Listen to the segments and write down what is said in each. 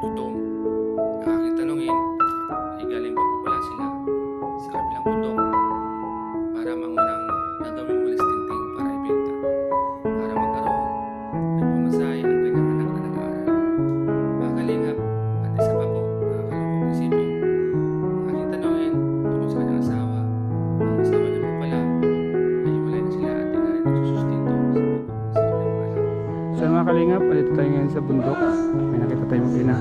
gutom. Ang aking tanungin ay galing pa po pala sila sa kabilang bundok para mangunang gagawing walis tingting para ibenta, para magkaroon ng pamasahe ang kanyang anak na nag-aaral. Mga kalingap, at isa pa po nakakalungkot isipin, ang aking tanungin tungkol sa kanyang asawa. Ang asawa niya po pala ay hiwalay na sila at tila ay nagsusustento sa kanyang mga anak. So mga kalingap, palito tayo ngayon sa bundok. May nakita tayong mag-ina.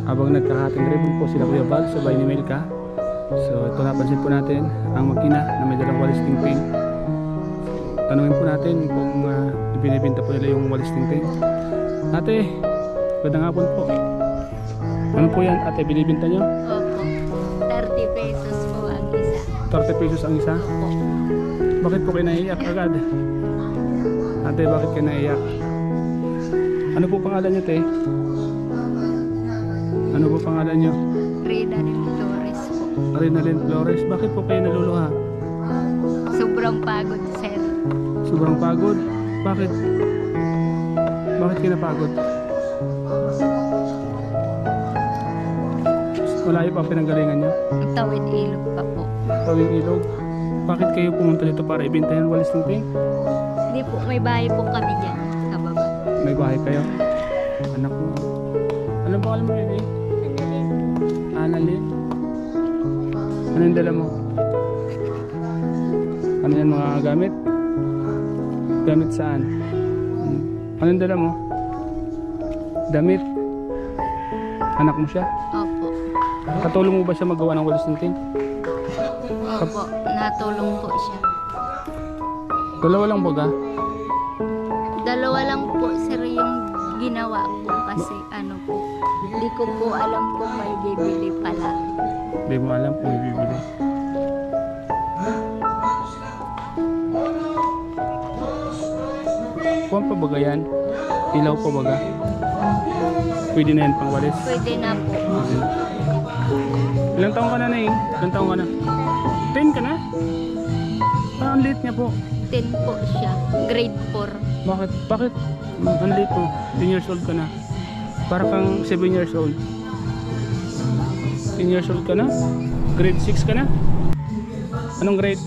Habang nagkakating ribbon po sila Kuya Val sa bahay ni Melka. So ito napansin po natin ang mag-ina na may dalang walis tingting. Tanungin po natin kung ibinibenta po nila yung walis tingting. Ate, magandang hapon po. Ano po yan ate, binibenta nyo? Opo. 30 pesos po ang isa. 30 pesos ang isa? Opo. Bakit po kayo naiiyak agad? Ate, bakit kayo naiiyak? Ano po pangalan nyo, te? Ano po pangalan nyo? Rida ni Flores po. Arinalyn Flores. Bakit po kayo naluluha? Sobrang pagod, sir. Sobrang pagod? Bakit? Bakit kayo napagod? Malayo pa ang pinanggalingan nyo? Ang tawid ilog pa po. Tawing ilog? Bakit kayo pumunta dito para ibenta yung walis tingting? Hindi po, may bahay po kami dyan sa baba. May bahay kayo? Anak mo. Ano ba alam mo yun eh? Annalyn? Ano yung dala mo? Ano yan mga gamit? Gamit saan? Ano yung dala mo? Damit? Anak mo siya? Opo. Katulong mo ba siya magawa ng walis tingting? Opo, natulong po siya. Dalawa lang baga? Dalawa lang po, sir, yung ginawa ko kasi ano po. Hindi ko po alam kung may bibili pala. Hindi mo alam kung ibibili. Kuwan pa baga yan? Ilaw pa baga? Pwede na yan pang walis? Pwede na po. Ilang taong ka na na eh? Ilang taong ka na? 10 ka na? Parang ang late niya po. 10 po siya. Grade 4. Bakit? Bakit? Ang late mo? 10 years old ka na. Para kang 7 years old. 10 years old ka na? Grade 6 ka na? Anong grade?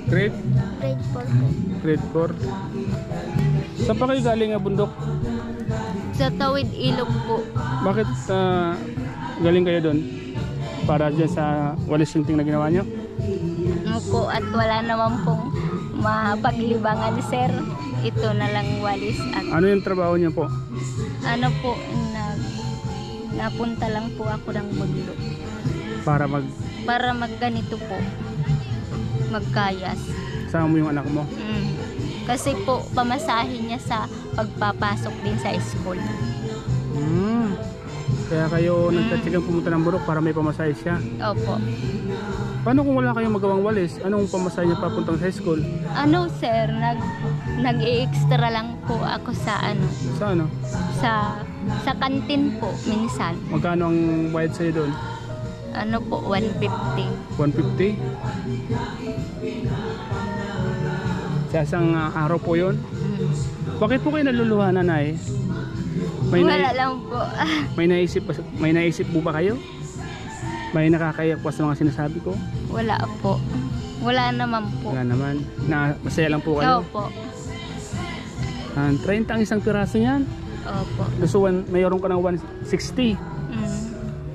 Grade? Grade 4 po. Grade 4. Saan pa kayo galing nga bundok? Sa tawid ilog po. Bakit galing kayo doon? Para dyan sa walis tingting na ginawa nyo? Po, at wala naman pong mapaglibangan, sir. Ito na lang walis at Ano yung trabaho nyo po? ano po, napunta lang po ako ng mundo Para para magganito po, magkayas. sama mo yung anak mo? Kasi po, pamasahin niya sa pagpapasok din sa school. Kaya kayo nagtatsigang pumunta ng Burok para may pamasahe siya. Opo. Paano kung wala kayong magawang walis? Anong pamasahe niya papuntang sa school? Ano, sir, nag-i-extra lang po ako sa ano, Sa ano? sa kantin po minsan. Magkano ang bayad sa'yo doon? Ano po, 150. 150? Sa isang araw po yun? Bakit po kayo naluluha, nanay? Wala lang po. May naisip po ba kayo? May nakakaiyak po sa mga sinasabi ko? Wala po. Wala naman po. Wala naman. Masaya lang po kayo? Opo. 30 ang isang piraso niyan. Opo. So mayroon ka ng 160.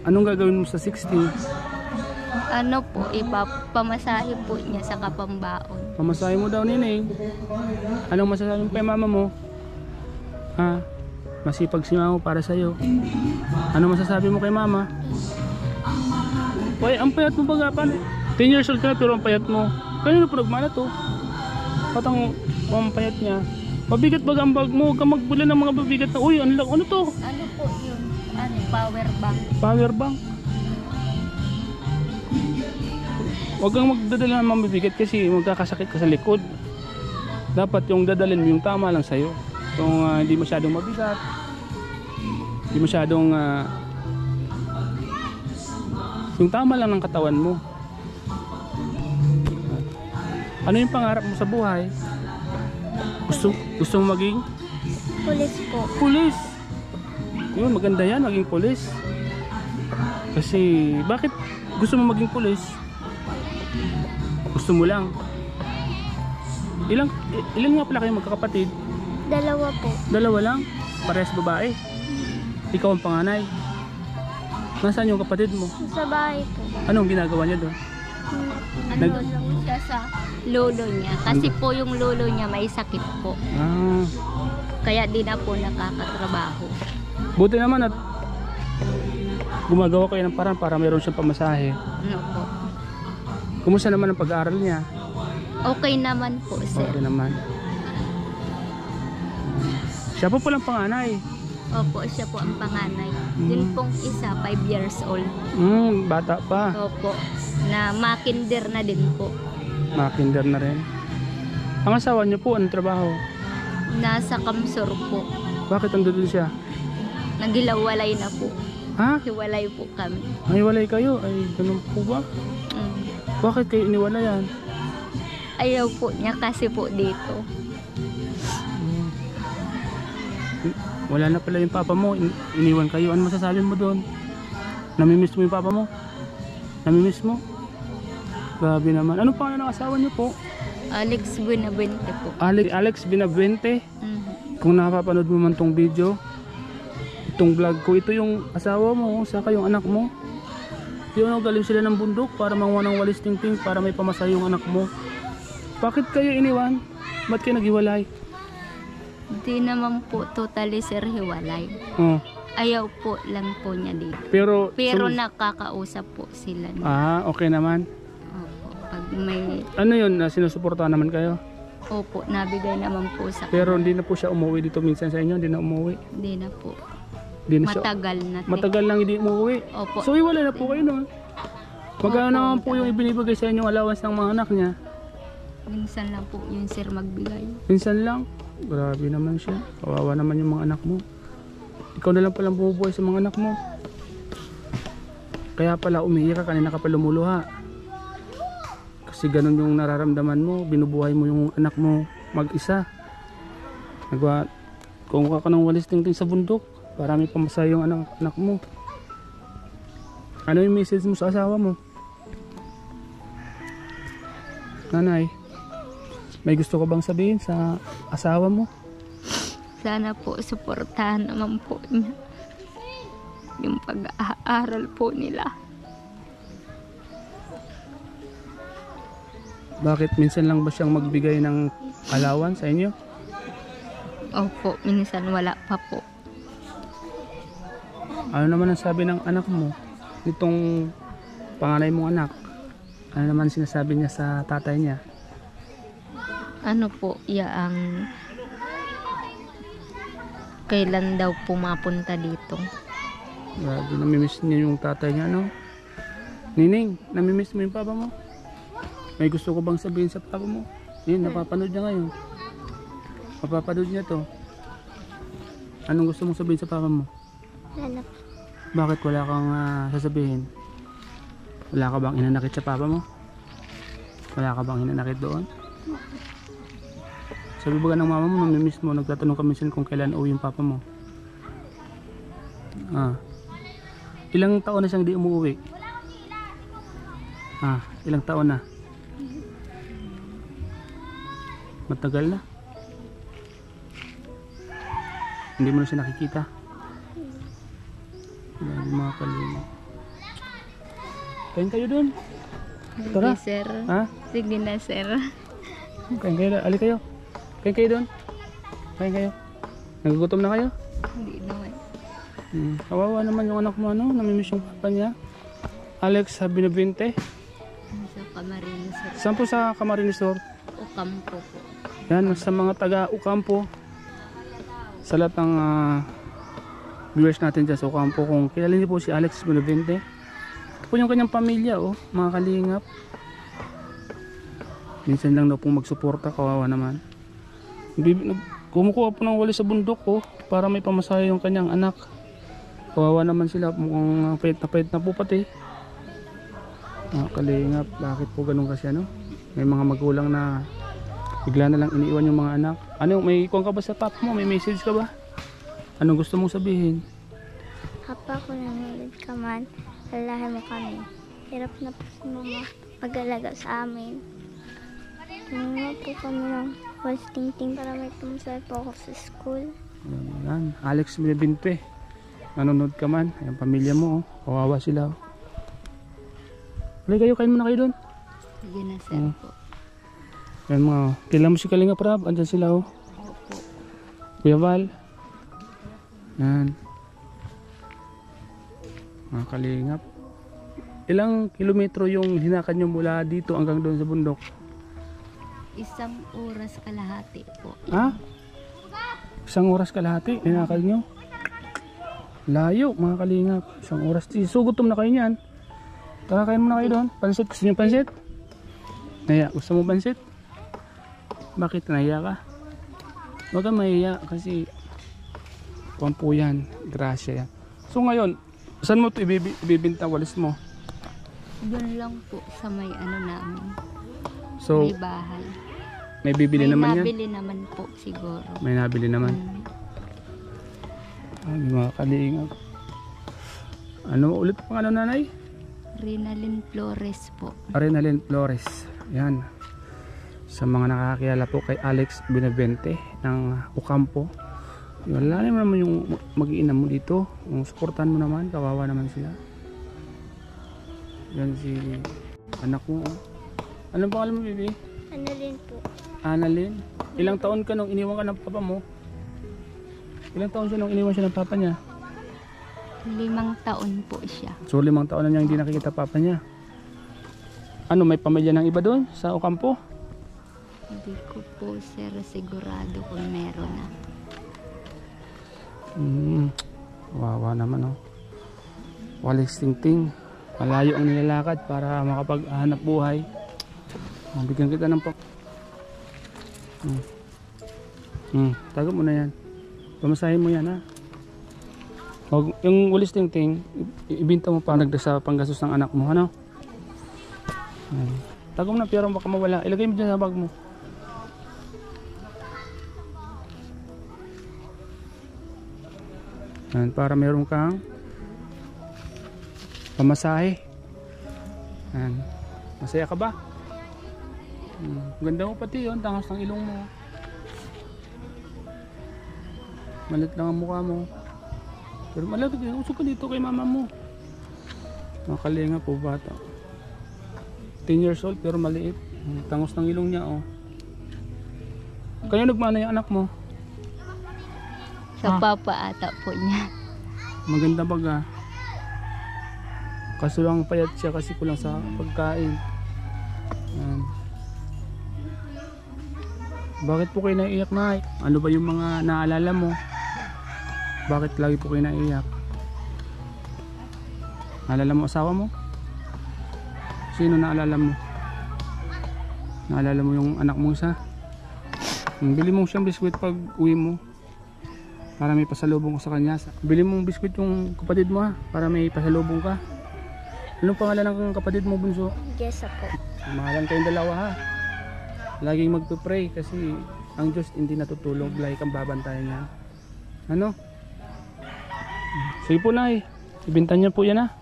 Anong gagawin mo sa 60? Ano po, ipapamasahe po niya sa kapambaon. Pamasahe mo daw, Nining. Anong masasabi mo kay mama mo? Ha? Masipag si mama para sa'yo. Ano masasabi mo kay mama? Uy, ang payat mo baga pa. 10 years old ka na pero ang payat mo. Kanino po nagmana to? Patang ang payat niya. Mabigat baga ang bag mo. Huwag ka magbula ng mga mabigat na. Uy, ano to? Ano po yun? Ano, power bank. Power bank. Huwag kang magdadala ng mabibigat kasi magkakasakit ka sa likod. Dapat yung dadalhin mo yung tama lang sa'yo. Kung hindi masyadong mabigat, hindi masyadong yung tama lang ng katawan mo. Ano yung pangarap mo sa buhay? Gusto mo maging? Pulis po. Pulis. Yun, maganda yan, maging pulis. Kasi, bakit gusto mo maging pulis? Gusto mo lang. Ilan nga pala kayo magkakapatid? 2 po. 2 lang? Parehas babae? Ikaw ang panganay? Nasaan yung kapatid mo? Sa bahay po. Anong ginagawa niya doon? Ano lang siya sa lolo niya. Kasi po yung lolo niya may sakit po. Ah, Kaya di na po nakakatrabaho. buti naman at gumagawa kayo ng paraan para mayroon siyang pamasahe. Ano po. Kumusta naman ang pag-aaral niya? Okay naman po, sir. Okay naman. Siya po palang panganay. Opo, siya po ang panganay. Yun pong isa, 5 years old. Bata pa. Opo. Na makinder na din po. Makinder na rin. Ang asawa niyo po, anong trabaho? Nasa Kamsur po. Bakit andun siya? Nagilawalay na po. Ha? Hiwalay po kami. Ay, walay kayo. Ay, ganun po ba? Mm. Bakit kayo iniwalayan? Ayaw po niya kasi po dito. Wala na pala yung papa mo. Iniwan kayo. Ano masasabi mo doon? Namimiss mo yung papa mo? Namimiss mo? Grabe naman. Anong pangalan ng asawa niyo po? Alex Buenavente po. Alex Buenavente. Mhm. Kung nakapapanood mo man tong video, itong vlog ko, ito yung asawa mo, saka yung anak mo. Yun, galing sila ng bundok para manguha ng walis tingting para may pamasahe yung anak mo. Bakit kayo iniwan? Ba't kayo naghiwalay? Di naman po totally sir hiwalay. Oh. Ayaw po lang po niya dito. Pero Nakakausap po sila niya. okay naman. Opo. Pag may... Ano yun, sinusuportahan naman kayo? Opo, nabigay naman po sa... Pero hindi na po siya umuwi dito minsan sa inyo, hindi na umuwi. Hindi na po. Hindi na siya, Matagal na. matagal lang hindi umuwi. Opo. So iwalay na po kayo no? Magkano Opo. naman po yung ibinibigay sa inyong allowance ng mga anak niya? Minsan lang po yun sir magbigay. Minsan lang. Grabe naman siya. Kawawa naman yung mga anak mo. Ikaw na lang palang bumubuhay sa mga anak mo. Kaya pala umiiyak ka, kanina ka pa lumuluha. Kasi ganun yung nararamdaman mo. Binubuhay mo yung anak mo mag-isa. Kumuha ka ng walis tingting sa bundok para may pamasahe yung anak mo. Ano yung message mo sa asawa mo? Nanay, may gusto ka bang sabihin sa asawa mo? Sana po suportahan naman po niya yung pag-aaral po nila. Bakit minsan lang ba siyang magbigay ng allowance sa inyo? Opo, minsan wala pa po. Ano naman ang sabi ng anak mo? Itong panganay mong anak. Ano naman sinasabi niya sa tatay niya? Ano po, ang kailan daw pumapunta dito? Grabe, namimiss niya yung tatay niya, no? Nining, namimiss mo yung papa mo? May gusto ko bang sabihin sa papa mo? Yun, napapanood niya ngayon. Mapapanood niya to. Anong gusto mong sabihin sa papa mo? Wala. Bakit wala kang sasabihin? Wala ka bang inanakit sa papa mo? Wala ka bang inanakit doon? Sabi ba ng mama mo, namimiss mo, nagtatanong ka minsan kung kailan uwi yung papa mo? Ilang taon na siyang di umuwi? Ilang taon na? Matagal na? Hindi mo na siya nakikita? Grabe mga kalina. Kain kayo dun? Tara. Sige, sir. Ha? Sige na, sir. Kain kayo dun? Ali kayo? Kain kayo dun? Kain kayo? Nagugutom na kayo? Hindi naman. Kawawa naman yung anak mo, ano? Namimiss yung papa niya. Alex Buenavente. Sa Camarines, sir. Saan po sa Camarines Sur? O kampo po. Yan, sa mga taga Ocampo. Sa lahat ng viewers natin dyan sa Ocampo, kung kilala niyo po si Alex Buenavente. Ito po yung kanyang pamilya, mga kalingap. Minsan lang daw pong magsuporta, kawawa naman. Kumukuha po ng walis sa bundok para may pamasahe yung kanyang anak. Kawawa naman sila, mukhang pahit na po pati. Mga kalingap, bakit po ganun kasi ano? May mga magulang na bigla na lang iniiwan yung mga anak. Ano, may kuwan ka ba sa papa mo? May message ka ba? Anong gusto mong sabihin? Papa, kung nanonood ka man, alalahan mo kami. Hirap na po si Mama mag-alaga sa amin. Tumulong po kami ng walis tingting para may pumusay po ako sa school. Yan. Alex Binibinte. Nanonood ka man. Yung pamilya mo, oh. Kawawa sila. Oh. Kayo, kain muna kayo doon. Sige na sir po. Yan mga, kailan mo si Kalinga Prab? Andyan sila oh. Opo. Kuya Val. Yan. Mga Kalingap. Ilang kilometro yung hinakad nyo mula dito hanggang doon sa bundok? 1 oras kalahati po. Ha? 1 oras kalahati hinakad nyo? Layo mga Kalingap. 1 oras. So gutom na kayo niyan. Tara kain muna kayo doon. Pansit. Gusto nyo pansit? Naya. Gusto mo pansit? Bakit nahiya ka? Huwag kang mahiya kasi pampu yan. Grasya yan. So ngayon, saan mo ito ibibinta walis mo? Doon lang po sa may ano namin. So, May bahay. may bibili May naman yan? nabili naman po siguro. May nabili naman. Mm. Ay, mga Kalingap. Ano ulit pang ano nanay? Rinalyn Flores po. Arenalyn Flores. Yan. Sa mga nakakilala po kay Alex Binibente ng Ocampo. Wala naman yung mag-iinam mo dito. Kung suportahan mo naman, kawawa naman sila. Yan si anak mo. Anong pangalan mo, baby? Annalyn po. Annalyn. Ilang taon ka nung iniwan ka ng papa mo? Ilang taon siya nung iniwan siya ng papa niya? 5 taon po siya. So 5 taon na niya hindi nakikita papa niya. Ano, may pamilya ng iba doon sa Ocampo? Hindi ko po sir sigurado kung meron na. Wawa naman oh. Walis tingting. Malayo ang nilalakad para makapaghanap buhay. Bigyan kita ng tago mo na yan. Pamasahin mo yan ha. Huwag, yung walis tingting ibinta mo para sa panggastos ng anak mo, ano? Tago mo na pero baka mawala. Ilagay mo dyan sa bag mo. Yan, para meron kang pamasahe. Yan. Masaya ka ba? Ganda mo pati yun, tangos ng ilong mo. Malit lang ang mukha mo. Pero malapit yun, usok ka dito kay mama mo. Makalinga po bata. 10 years old pero maliit. Tangos ng ilong niya oh. Kaya nagmana yung anak mo? Sa papa ata po niya. Maganda baga. Kaso lang payat siya kasi kulang sa pagkain. Yan. Bakit po kayo naiiyak na? Ano ba yung mga naalala mo? Bakit lagi po kayo naiiyak? Naalala mo asawa mo? Sino naalala mo? Naalala mo yung anak mo isa? Bili mo siyang biskwit pag uwi mo. Para may pasalubong ko sa kanya. Bili mong biskwit yung kapatid mo ha. Para may pasalubong ka. Anong pangalan ng kapatid mo, bunso? Jessa po. Mahalan kayong dalawa ha. Laging magpipray kasi ang Diyos hindi natutulog. Lagi kang babantayan niya. Ano? Sige po nay. Ibintan niya po yan ha.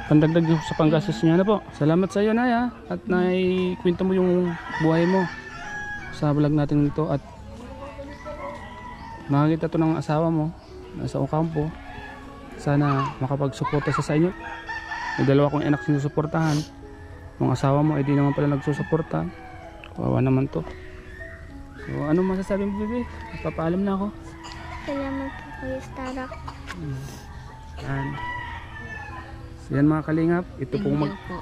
Pandagdag sa panggastos niya na po. Salamat sa iyo nay ha. At naikwento mo yung buhay mo sa vlog natin ito. At makakita to ng asawa mo nasa Ocampo. Sana makapagsuporta sa inyo. May 2 kong anak sinusuportahan. Yung asawa mo ay di naman pala nagsusuporta. Kawawa naman to. So ano masasabi mo, bebe? Papaalam na ako. Salamat po kayo, Starak. Yan. So yan mga Kalingap. Ito Thank pong you po.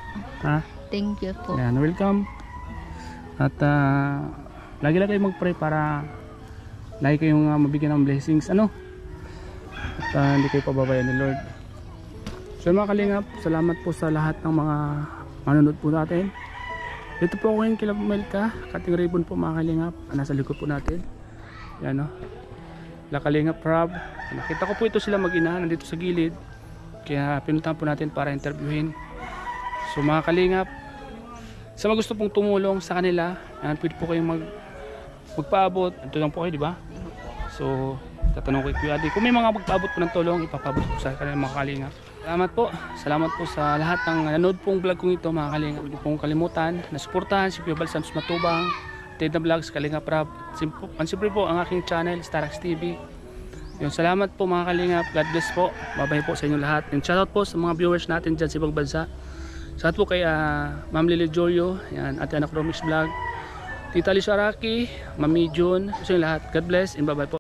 Ha? Thank you po. Yan, welcome. At lagi-lagi kayo mag-pray para lagi kayong mabigyan ng blessings. Ano? At hindi kayo pababayan ni Lord. So mga Kalingap, salamat po sa lahat ng mga manonood po natin. Dito po ako ngayon kila Melka, Kating Ribbon po mga Kalingap. Nasa likod po natin. Yan o. La Kalingap Prab. Nakita ko po ito sila mag-ina nandito sa gilid. Kaya pinuntahan po natin para interviewin. So mga Kalingap, sa mga gusto pong tumulong sa kanila, pwede po kayong magpaabot. Ito lang po kayo, di ba? So tatanong ko kay Kuya Adi. Kung may mga magpaabot po ng tulong, ipapabot ko sa kanilang mga kalingap. Salamat po sa lahat ng nanood pong vlog kong ito mga kalingap. Huwag niyo pong kalimutan na suportahan si Kuya Bal Santos Matubang, Ted na Vlogs, Kalingap Rab. Siyempre po ang aking channel, Starax TV. Yun, salamat po mga kalingap. God bless po. Bye-bye po sa inyo lahat. And shoutout po sa mga viewers natin dyan sa ibang bansa. Shoutout po kay Ma'am Lily Jorio, yan, Ate Anak Romix Vlog, Tita Lisa Araki, Mami June, sa inyo lahat. God bless and bye-bye po.